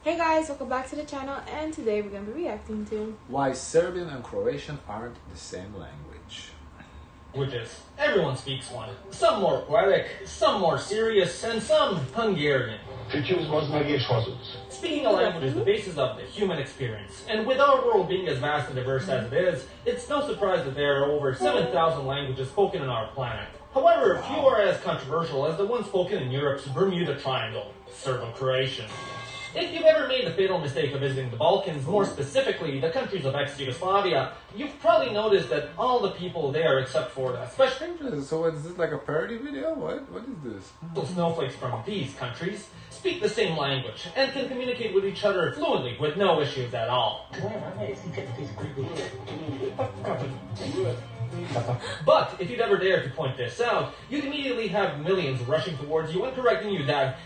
Hey guys, welcome back to the channel, and today we're going to be reacting to why Serbian and Croatian aren't the same language. Languages. Everyone speaks one. Some more poetic, some more serious, and some Hungarian. Speaking a language is the basis of the human experience, and with our world being as vast and diverse as it is, it's no surprise that there are over 7,000 languages spoken on our planet. However, few are as controversial as the one spoken in Europe's Bermuda Triangle, Serbo-Croatian. If you've ever made the fatal mistake of visiting the Balkans, more specifically the countries of ex-Yugoslavia, you've probably noticed that all the people there, except for the special So is this like a parody video? What is this? snowflakes from these countries, speak the same language and can communicate with each other fluently with no issues at all. But if you'd ever dare to point this out, you'd immediately have millions rushing towards you and correcting you that,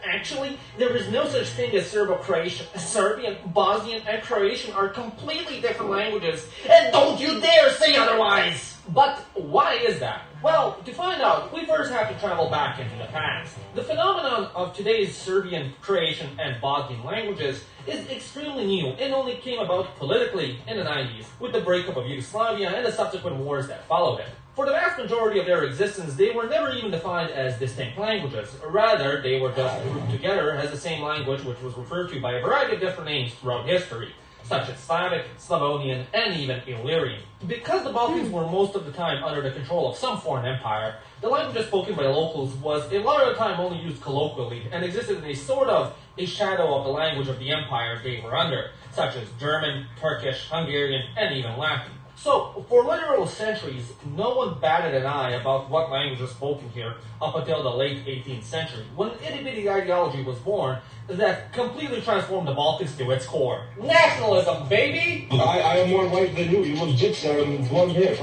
actually, there is no such thing as Serbo-Croatian. Serbian, Bosnian, and Croatian are completely different languages, and don't you dare say otherwise! But why is that? Well, to find out, we first have to travel back into the past. The phenomenon of today's Serbian, Croatian, and Bosnian languages is extremely new and only came about politically in the 90s, with the breakup of Yugoslavia and the subsequent wars that followed it. For the vast majority of their existence, they were never even defined as distinct languages. Rather, they were just grouped together as the same language, which was referred to by a variety of different names throughout history, such as Slavic, Slavonian, and even Illyrian. Because the Balkans were most of the time under the control of some foreign empire, the language spoken by the locals was a lot of the time only used colloquially and existed in a sort of a shadow of the language of the empires they were under, such as German, Turkish, Hungarian, and even Latin. So, for literal centuries, no one batted an eye about what language was spoken here up until the late 18th century, when an itty-bitty ideology was born that completely transformed the Balkans to its core. Nationalism, baby! I am more white than you. You look gypsy and blonde hair.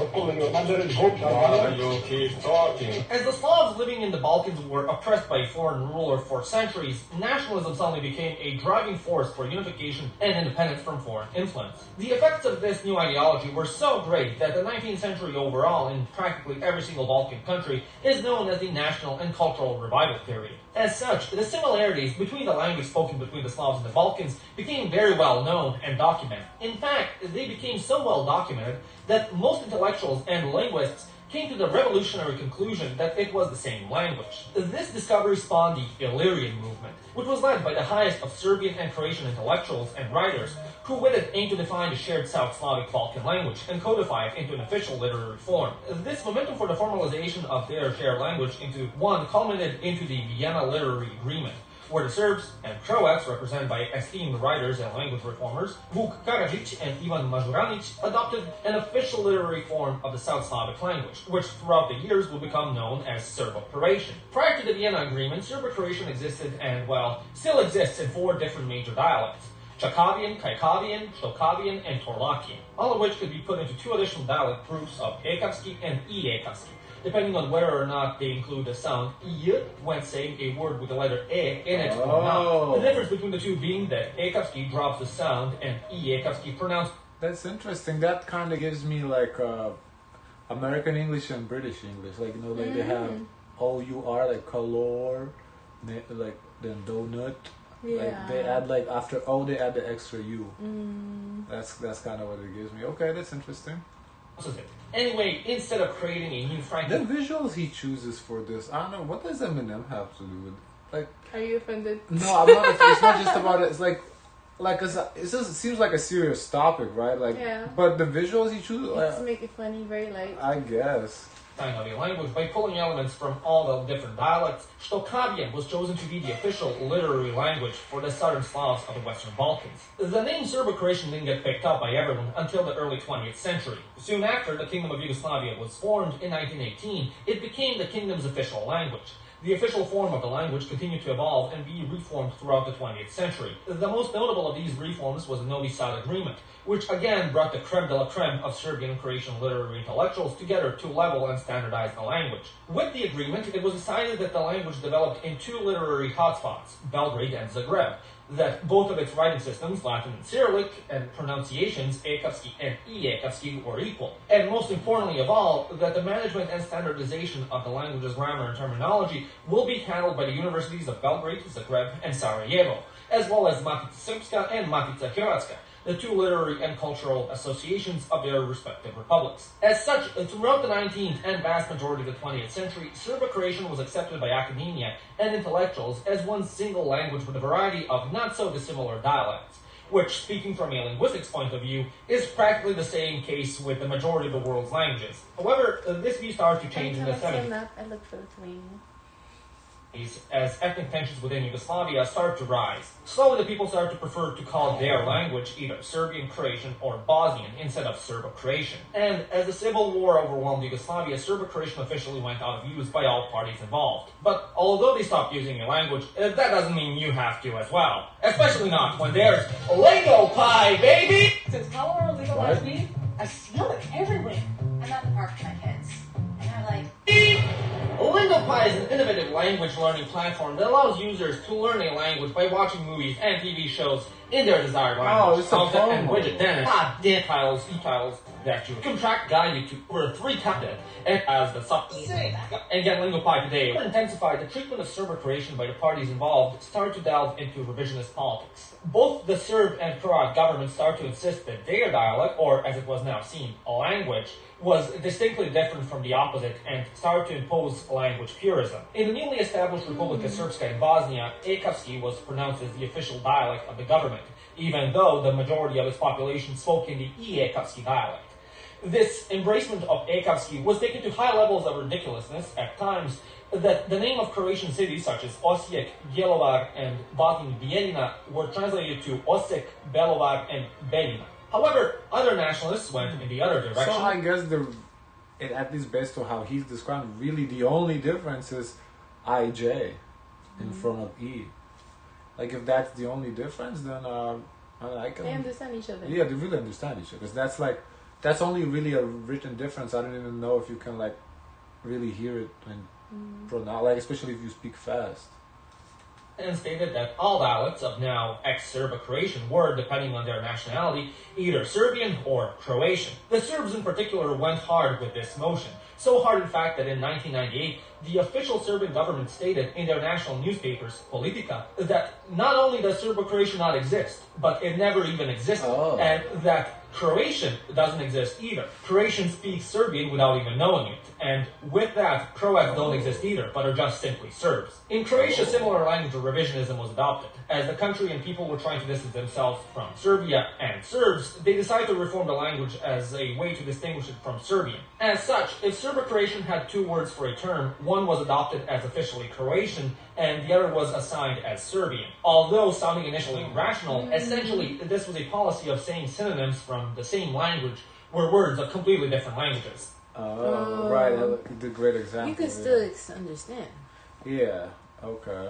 You keep talking. As the Slavs living in the Balkans were oppressed by a foreign ruler for centuries, nationalism suddenly became a driving force for unification and independence from foreign influence. The effects of this new ideology were so great that the 19th century overall, in practically every single Balkan country, is known as the national and cultural revival period. As such, the similarities between the language spoken between the Slavs and the Balkans became very well known and documented. In fact, they became so well documented that most intellectuals and linguists came to the revolutionary conclusion that it was the same language. This discovery spawned the Illyrian movement, which was led by the highest of Serbian and Croatian intellectuals and writers, who with it aimed to define the shared South Slavic Balkan language and codify it into an official literary form. This momentum for the formalization of their shared language into one culminated into the Vienna Literary Agreement, where the Serbs and Croats, represented by esteemed writers and language reformers, Vuk Karadžić and Ivan Mažuranić, adopted an official literary form of the South Slavic language, which throughout the years would become known as Serbo-Croatian. Prior to the Vienna Agreement, Serbo-Croatian existed and, well, still exists in 4 different major dialects: Chakavian, Kajkavian, Shtokavian, and Torlakian, all of which could be put into 2 additional dialect groups of Ekavski and I-Ekavski, depending on whether or not they include the sound I when saying a word with the letter E in it or not. The difference between the two being that Ekavski drops the sound and I-Ekavski pronounced. That's interesting. That kind of gives me like American English and British English. Like, you know, like they have O-U-R, like color, like then donut. yeah. Like they add like after O, they add the extra U. That's kind of what it gives me. Okay, that's interesting. Anyway, instead of creating a new The visuals he chooses for this, I don't know, what does Eminem have to do with, like... Are you offended? No, I'm not, it's not just about it, it's like it seems like a serious topic, right? Like, yeah. But the visuals he chooses... It's to make it funny, very light. I guess. Of a language by pulling elements from all the different dialects, Shtokavian was chosen to be the official literary language for the southern Slavs of the Western Balkans. The name Serbo-Croatian didn't get picked up by everyone until the early 20th century. Soon after the Kingdom of Yugoslavia was formed in 1918, it became the kingdom's official language. The official form of the language continued to evolve and be reformed throughout the 20th century. The most notable of these reforms was the Novi Sad Agreement, which again brought the creme de la creme of Serbian and Croatian literary intellectuals together to level and standardize the language. With the agreement, it was decided that the language developed in 2 literary hotspots, Belgrade and Zagreb, that both of its writing systems, Latin and Cyrillic, and pronunciations, Ekavski and I-Ekavski, were equal. And most importantly of all, that the management and standardization of the language's grammar and terminology will be handled by the universities of Belgrade, Zagreb, and Sarajevo. as well as Matica Srpska and Matica Hrvatska, the two literary and cultural associations of their respective republics. As such, throughout the 19th and vast majority of the 20th century, Serbo-Croatian was accepted by academia and intellectuals as one single language with a variety of not-so-dissimilar dialects, which, speaking from a linguistics point of view, is practically the same case with the majority of the world's languages. However, this view started to change in the 70s. I look for Lithuania. As ethnic tensions within Yugoslavia start to rise. Slowly the people start to prefer to call their language either Serbian Croatian or Bosnian instead of Serbo-Croatian. And as the civil war overwhelmed Yugoslavia, Serbo-Croatian officially went out of use by all parties involved. But although they stopped using a language, that doesn't mean you have to as well. Especially not when there's Lego pie, baby! Since Colorado legalized weed, I smell it everywhere. I'm at the park with my kids, and they're like, LingoPie is an innovative language learning platform that allows users to learn a language by watching movies and TV shows in their desired language. Oh, it's a Content and phone. widget then tiles, e-tiles that you can track guide you to over 3 content and as the sub. And get LingoPie today. To intensify the treatment of Serbo-Croatian by the parties involved started to delve into revisionist politics. Both the Serb and Croat governments started to insist that their dialect, or as it was now seen, a language, was distinctly different from the opposite and started to impose language purism. In the newly established Republika Srpska in Bosnia, Ekavski was pronounced as the official dialect of the government, even though the majority of its population spoke in the Ekavski dialect. This embracement of Ekavski was taken to high levels of ridiculousness at times that the name of Croatian cities such as Osijek, Bjelovar, and Batin Bijeljina were translated to Osijek, Belovar, and Beljina. However, other nationalists went in the other direction. So I guess at least based on how he's described, really the only difference is IJ in front of E. Like if that's the only difference, then I can. They understand each other. Yeah, they really understand each other. Because that's only really a written difference. I don't even know if you can like really hear it and pronounce, like especially if you speak fast. And stated that all dialects of now ex-Serbo-Croatian were, depending on their nationality, either Serbian or Croatian. The Serbs in particular went hard with this motion. So hard, in fact, that in 1998, the official Serbian government stated in their national newspapers, Politika, that not only does Serbo-Croatian not exist, but it never even existed, and that Croatian doesn't exist either. Croatians speak Serbian without even knowing it, and with that, Croats don't exist either, but are just simply Serbs. In Croatia, similar language revisionism was adopted. As the country and people were trying to distance themselves from Serbia and Serbs, they decided to reform the language as a way to distinguish it from Serbian. As such, if Serbo-Croatian had 2 words for a term, one was adopted as officially Croatian, and the other was assigned as Serbian. Although sounding initially rational, essentially this was a policy of saying synonyms from the same language were words of completely different languages. Oh, right. That's a great example. You can still understand. Yeah, okay.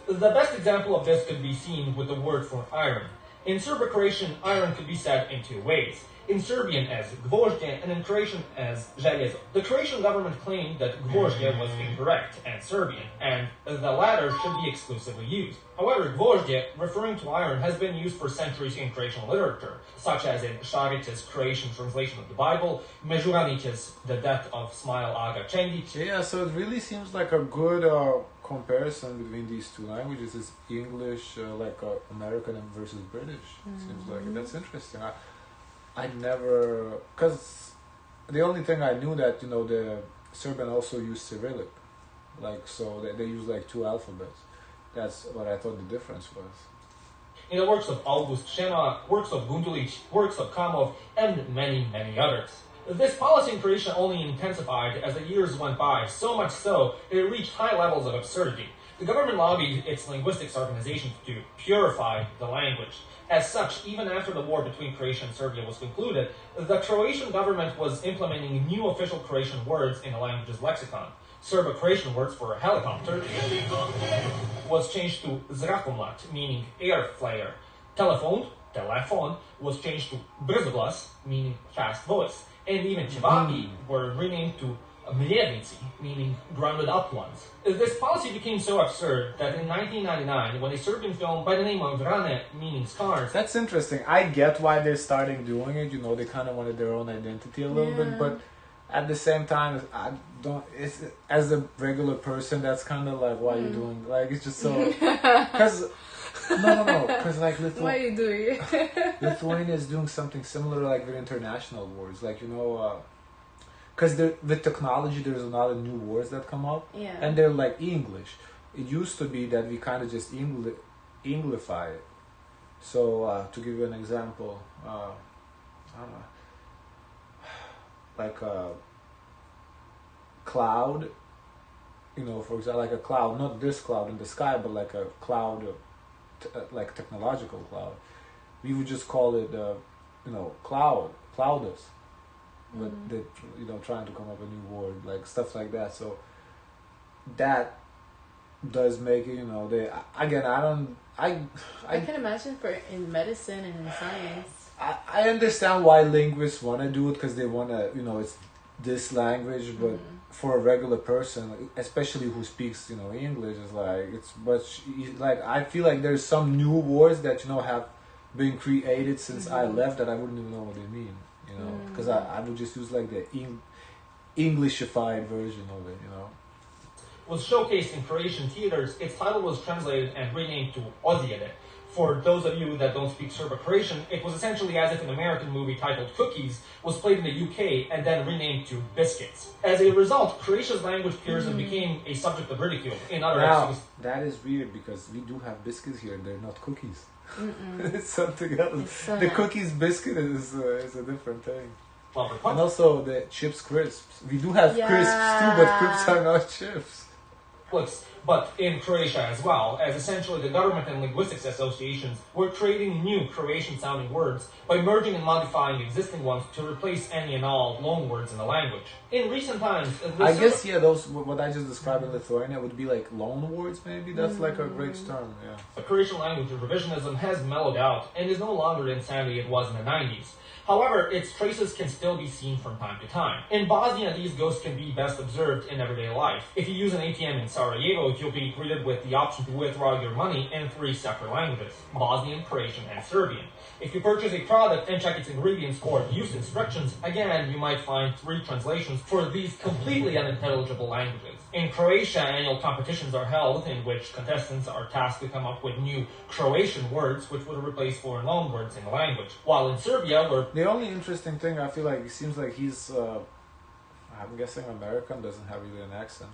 The best example of this could be seen with the word for iron. In Serbo-Croatian, iron could be said in 2 ways. In Serbian as gvožđe and in Croatian as željezo. The Croatian government claimed that gvožđe was incorrect and Serbian, and the latter should be exclusively used. However, gvožđe, referring to iron, has been used for centuries in Croatian literature, such as in Šarić's Croatian translation of the Bible, Mežuranić's The Death of Smile Aga Čengić. Yeah, so it really seems like a good comparison between these 2 languages is English, American versus British. Seems like that's interesting. I never, because the only thing I knew that, the Serbian also used Cyrillic, so they use 2 alphabets. That's what I thought the difference was. In the works of August Šenoa, works of Gundulić, works of Kamov, and many, many others. This policy in Croatia only intensified as the years went by, so much so that it reached high levels of absurdity. The government lobbied its linguistics organizations to purify the language. As such, even after the war between Croatia and Serbia was concluded, the Croatian government was implementing new official Croatian words in the language's lexicon. Serbo-Croatian words for helicopter was changed to zrakomlat, meaning air flare. Telefon, was changed to brzoglas, meaning fast voice. And even Chivaki were renamed to mljevnici, meaning grounded up ones. This policy became so absurd that in 1999, when a Serbian film by the name of Vrane, meaning scars... That's interesting. I get why they're starting doing it. They kind of wanted their own identity a little bit, but at the same time, I don't... as a regular person, that's kind of like, why are you doing... Like, it's just so... Because No, because like What are you doing? Lithuania is doing something similar like with international wars. Like, you know, because with technology, there's a lot of new words that come up, Yeah. and they're like English. It used to be that we kind of just Englify it. So to give you an example, I don't know, like a cloud, you know, for example, like a cloud, not this cloud in the sky, but like a cloud, like technological cloud. We would just call it, you know, cloudless. But they, you know, trying to come up with a new word, like stuff like that. So that does make it, you know, they again. I can imagine for in medicine and in science. I understand why linguists want to do it because they want to, you know, it's this language, but for a regular person, especially who speaks, you know, English, is like it's much like I feel like there's some new words that, you know, have been created since I left that I wouldn't even know what they mean, you know, because I would just use like the Englishified version of it, you know. Was showcased in Croatian theaters, its title was translated and renamed to Ozijede. For those of you that don't speak Serbo-Croatian, it was essentially as if an American movie titled Cookies was played in the UK and then renamed to Biscuits. As a result, Croatia's language purism became a subject of ridicule in other Now, that is weird because we do have biscuits here, they're not cookies. It's something else. The cookies biscuit is a different thing. And also the chips crisps. We do have crisps too, but crisps are not chips. But in Croatia as well, as essentially the government and linguistics associations were creating new Croatian-sounding words by merging and modifying existing ones to replace any and all loan words in the language. In recent times, I guess those what I just described in Lithuania would be like loan words. Maybe that's like a great term. Yeah. The Croatian language revisionism has mellowed out and is no longer the insanity it was in the 90s. However, its traces can still be seen from time to time. In Bosnia, these ghosts can be best observed in everyday life. If you use an ATM in Sarajevo, you'll be greeted with the option to withdraw your money in 3 separate languages: Bosnian, Croatian, and Serbian. If you purchase a product and check its ingredients or use instructions, again, you might find 3 translations for these completely unintelligible languages. In Croatia, annual competitions are held in which contestants are tasked to come up with new Croatian words which would replace foreign loan words in the language. While in Serbia, where the only interesting thing, I feel like it seems like he's, I'm guessing American, doesn't have really an accent.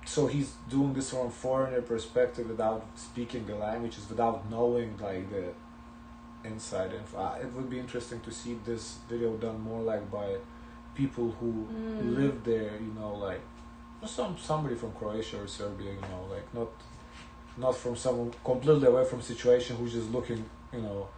So he's doing this from a foreigner perspective without speaking the languages, without knowing like the inside info. It would be interesting to see this video done more like by people who live there, you know, like somebody from Croatia or Serbia, you know, like not from someone completely away from situation who's just looking, you know,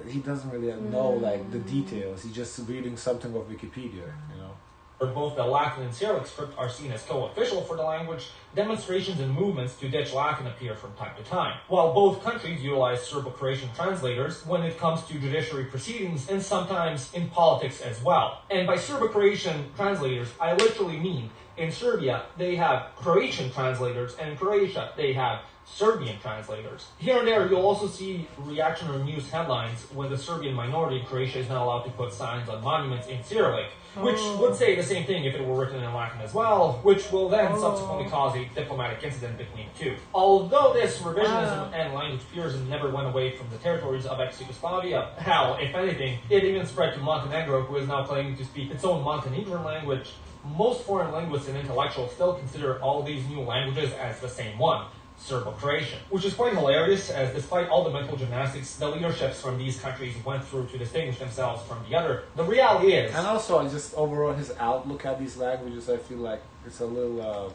he doesn't really know like the details. He's just reading something of Wikipedia, you know. Both the Latvian and Cyrillic script are seen as co-official for the language, demonstrations and movements to ditch Latin appear from time to time. While both countries utilize Serbo-Croatian translators when it comes to judiciary proceedings and sometimes in politics as well. And by Serbo-Croatian translators, I literally mean in Serbia they have Croatian translators and in Croatia they have Serbian translators. Here and there, you'll also see reactionary news headlines when the Serbian minority in Croatia is not allowed to put signs on monuments in Cyrillic, which would say the same thing if it were written in Latin as well, which will then subsequently cause a diplomatic incident between the two. Although this revisionism and language purism never went away from the territories of ex-Yugoslavia, hell, if anything, it even spread to Montenegro, who is now claiming to speak its own Montenegrin language. Most foreign linguists and intellectuals still consider all these new languages as the same one: Serbo-Croatian, which is quite hilarious, as despite all the mental gymnastics the leaderships from these countries went through to distinguish themselves from the other, the reality is... And also, just overall, his outlook at these languages, I feel like it's a little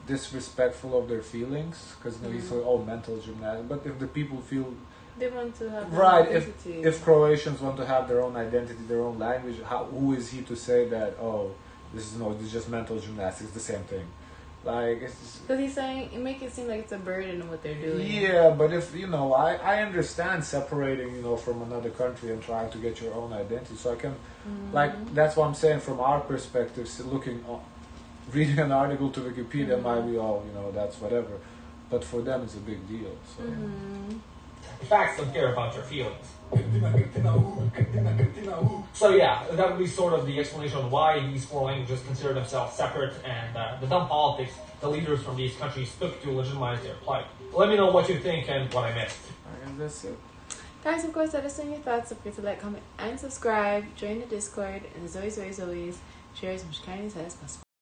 disrespectful of their feelings, because you know, he's all mental gymnastics, but if the people feel... They want to have their right, identity. if Croatians want to have their own identity, their own language, who is he to say that, oh, this is just mental gymnastics, the same thing? Like, it's because he's saying it makes it seem like it's a burden what they're doing. Yeah, but if you know, I understand separating, you know, from another country and trying to get your own identity. So I can, like, that's what I'm saying from our perspective. Reading an article to Wikipedia might be, oh, you know, that's whatever, but for them it's a big deal. So. Facts don't care about your feelings. So yeah, that would be sort of the explanation on why these four languages consider themselves separate, and the dumb politics the leaders from these countries took to legitimize their plight. Let me know what you think and what I missed. I guess that's it. Guys, of course, let us know your thoughts. Don't forget to like, comment, and subscribe. Join the Discord. And as always, share as much kindness as possible.